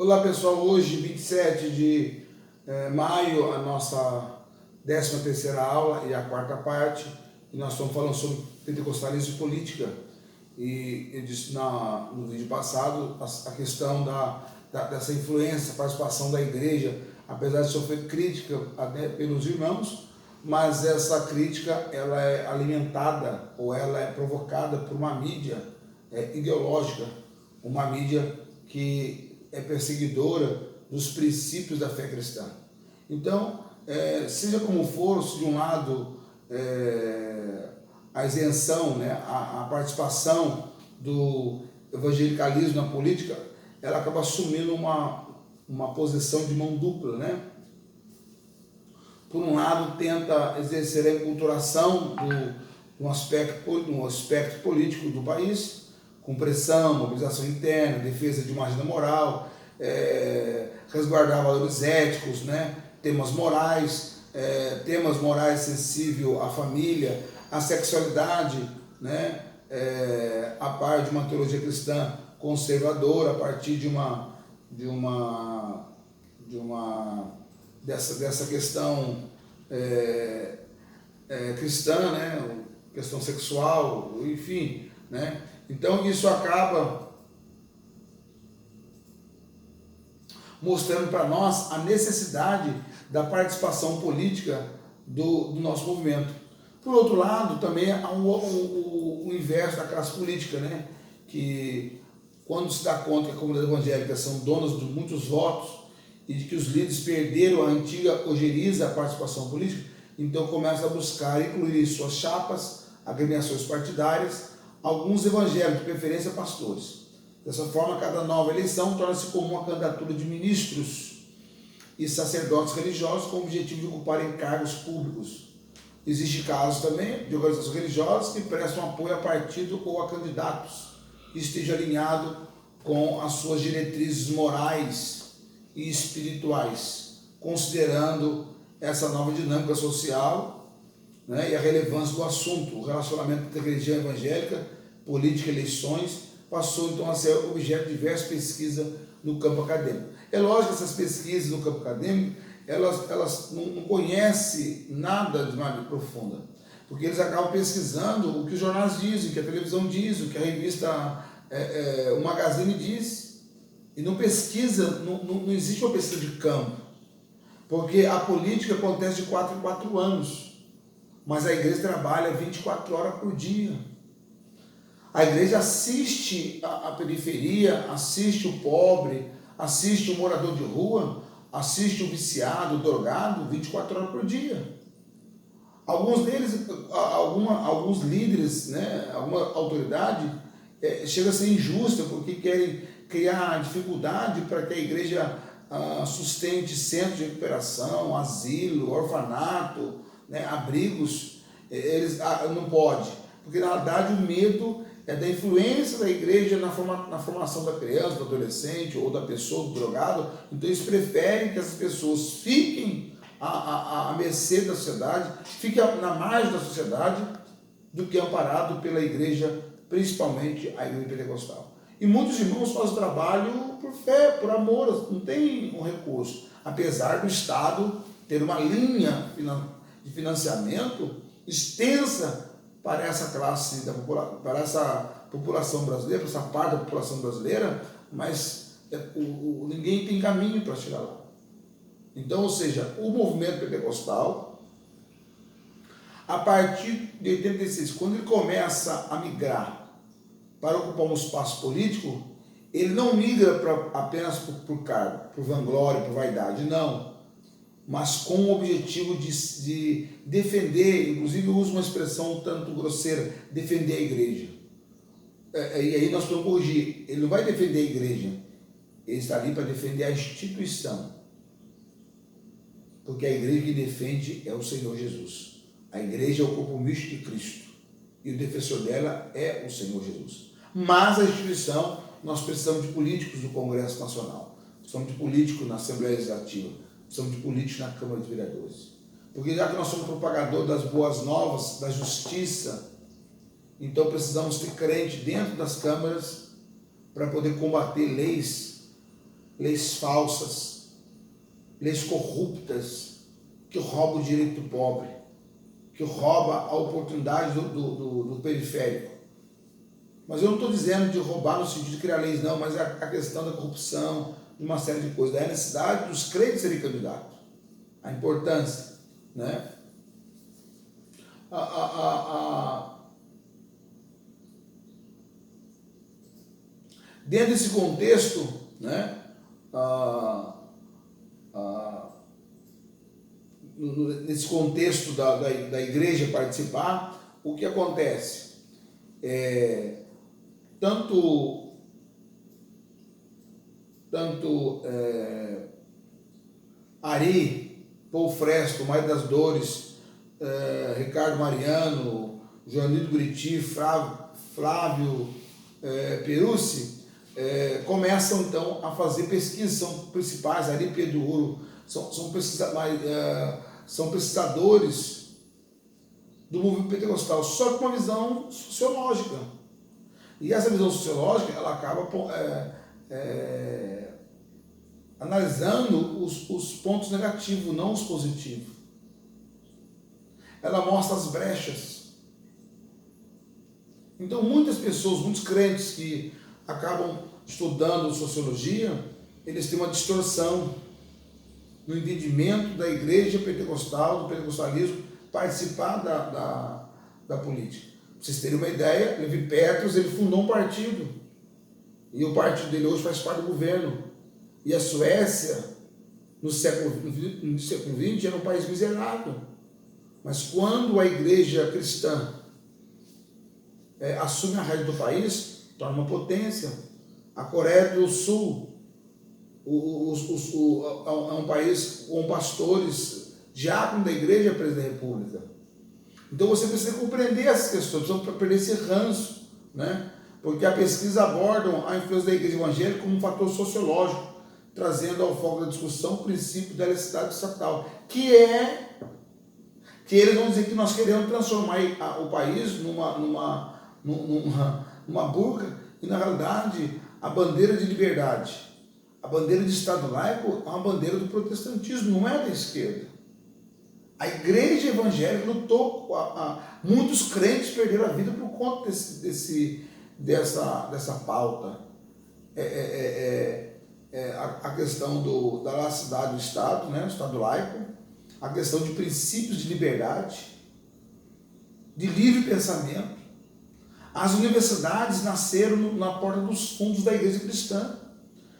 Olá pessoal, hoje 27 de maio, a nossa 13ª aula e a quarta parte, e nós estamos falando sobre pentecostalismo e política. E eu disse no vídeo passado a questão dessa influência, participação da igreja, apesar de sofrer crítica até pelos irmãos, mas essa crítica ela é alimentada ou ela é provocada por uma mídia ideológica, uma mídia que é perseguidora dos princípios da fé cristã. Então, seja como for, se de um lado a isenção, a participação do evangelicalismo na política, ela acaba assumindo uma posição de mão dupla, Por um lado, tenta exercer a enculturação de um aspecto político do país, com pressão, mobilização interna, defesa de uma agenda moral, resguardar valores éticos, temas morais sensíveis à família, à sexualidade, a par de uma teologia cristã conservadora, a partir dessa questão cristã, questão sexual, enfim, Então isso acaba mostrando para nós a necessidade da participação política do nosso movimento. Por outro lado, também há o inverso da classe política, que quando se dá conta que a comunidade evangélica são donas de muitos votos e de que os líderes perderam a antiga ojeriza à participação política, então começa a buscar incluir em suas chapas, agremiações partidárias, alguns evangélicos, de preferência pastores. Dessa forma, cada nova eleição torna-se comum a candidatura de ministros e sacerdotes religiosos com o objetivo de ocuparem cargos públicos. Existem casos também de organizações religiosas que prestam apoio a partido ou a candidatos que estejam alinhados com as suas diretrizes morais e espirituais, considerando essa nova dinâmica social e a relevância do assunto. O relacionamento entre a religião evangélica, política e eleições passou então a ser objeto de diversas pesquisas no campo acadêmico. É lógico que essas pesquisas no campo acadêmico, elas não conhecem nada de maneira profunda, porque eles acabam pesquisando o que os jornais dizem, o que a televisão diz, o que a revista, o Magazine diz, e não pesquisa, não existe uma pesquisa de campo, porque a política acontece de 4 em 4 anos. Mas a igreja trabalha 24 horas por dia. A igreja assiste a periferia, assiste o pobre, assiste o morador de rua, assiste o viciado, o drogado, 24 horas por dia. Alguns deles, alguns líderes, alguma autoridade, chega a ser injusta porque querem criar dificuldade para que a igreja sustente centros de recuperação, asilo, orfanato, abrigos. Eles não pode, porque na verdade o medo é da influência da igreja na formação da criança, do adolescente ou da pessoa, do drogado. Então eles preferem que essas pessoas fiquem à mercê da sociedade, fiquem na margem da sociedade, do que amparado pela igreja, principalmente a igreja pentecostal. E muitos irmãos fazem trabalho por fé, por amor, não tem um recurso, apesar do Estado ter uma linha de financiamento extensa para essa classe para essa população brasileira, para essa parte da população brasileira, mas ninguém tem caminho para chegar lá. Então, ou seja, o movimento pentecostal, a partir de 86, quando ele começa a migrar para ocupar um espaço político, ele não migra apenas por cargo, por vanglória, por vaidade, não, mas com o objetivo de defender, inclusive eu uso uma expressão um tanto grosseira, defender a igreja. E aí nós podemos corrigir, ele não vai defender a igreja, ele está ali para defender a instituição, porque a igreja que defende é o Senhor Jesus. A igreja é o corpo místico de Cristo, e o defensor dela é o Senhor Jesus. Mas a instituição, nós precisamos de políticos do Congresso Nacional, precisamos de políticos na Assembleia Legislativa, precisamos de políticos na Câmara de Vereadores. Porque já que nós somos propagadores das boas novas, da justiça, então precisamos ter crente dentro das câmaras para poder combater leis leis falsas, leis corruptas, que roubam o direito do pobre, que rouba a oportunidade do periférico. Mas eu não estou dizendo de roubar no sentido de criar leis, não, mas a questão da corrupção, de uma série de coisas, da necessidade dos crentes serem candidatos, a importância, né? Dentro desse contexto, né, nesse contexto da igreja participar, o que acontece? Tanto Ari, Paul Fresco, Maria das Dores, Ricardo Mariano, Joanildo Buriti, Flávio Perucci, começam então a fazer pesquisas, são principais, Ari e Pedro Ouro, são pesquisadores do movimento pentecostal, só com uma visão sociológica. E essa visão sociológica, ela acaba analisando os pontos negativos, não os positivos. Ela mostra as brechas. Então, muitas pessoas, muitos crentes que acabam estudando sociologia, eles têm uma distorção no entendimento da igreja pentecostal, do pentecostalismo, participar da política. Para vocês terem uma ideia, Levi Petros, ele fundou um partido, e o partido dele hoje faz parte do governo. E a Suécia, no século XX, era um país miserável. Mas quando a igreja cristã assume a rédea do país, torna uma potência. A Coreia do Sul é um país com pastores, diácono da igreja, presidente da república. Então você precisa compreender essas questões, precisa perder esse ranço, né? Porque a pesquisa aborda a influência da igreja evangélica como um fator sociológico, trazendo ao foco da discussão o princípio da laicidade estatal, que eles vão dizer que nós queremos transformar o país numa burca, e na realidade a bandeira de liberdade, a bandeira de Estado laico é uma bandeira do protestantismo, não é da esquerda. A igreja evangélica lutou, muitos crentes perderam a vida por conta dessa pauta. A questão da laicidade do Estado, né, o Estado laico, a questão de princípios de liberdade, de livre pensamento. As universidades nasceram na porta dos fundos da igreja cristã.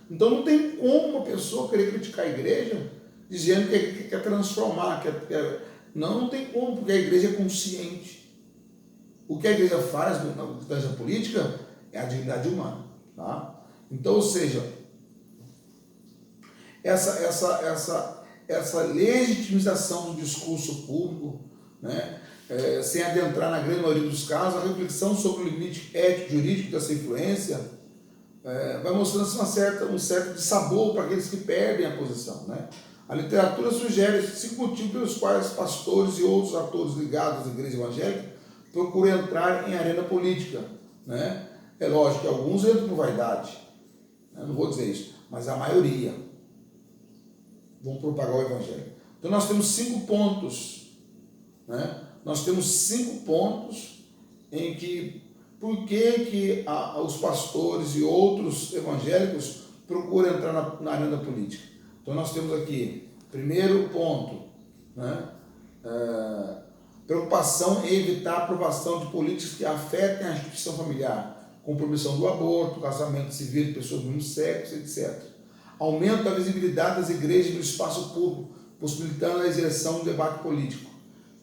Então não tem como uma pessoa querer criticar a igreja dizendo que quer transformar, não tem como, porque a igreja é consciente. O que a igreja faz na política é a dignidade humana. Tá? Então, ou seja, essa legitimização do discurso público, né, sem adentrar na grande maioria dos casos, a reflexão sobre o limite ético-jurídico dessa influência vai mostrando um certo dissabor para aqueles que perdem a posição. Né? A literatura sugere 5 motivos pelos quais pastores e outros atores ligados à igreja evangélica procuram entrar em arena política. Né? É lógico que alguns entram por vaidade, né? Não vou dizer isso, mas a maioria vão propagar o evangelho. Então nós temos 5 pontos, né? Nós temos 5 pontos em que, por que os pastores e outros evangélicos procuram entrar na arena política. Então nós temos aqui, primeiro ponto, né? Preocupação em evitar a aprovação de políticas que afetem a instituição familiar, como proibição do aborto, casamento civil de pessoas do mesmo sexo, etc. Aumento da visibilidade das igrejas no espaço público, possibilitando a exerção do debate político.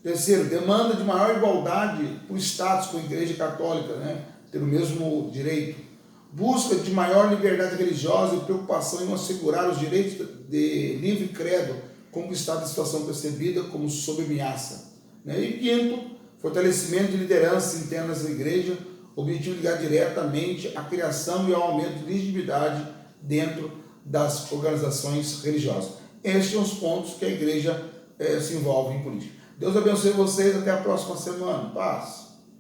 Terceiro, demanda de maior igualdade por status com a igreja católica, né? Ter o mesmo direito. Busca de maior liberdade religiosa e preocupação em assegurar os direitos de livre credo, conquistar a situação percebida como sob ameaça. Né? E quinto, fortalecimento de lideranças internas da igreja, objetivo ligado diretamente à criação e ao aumento de legitimidade dentro das organizações religiosas. Estes são os pontos que a igreja se envolve em política. Deus abençoe vocês, até a próxima semana. Paz.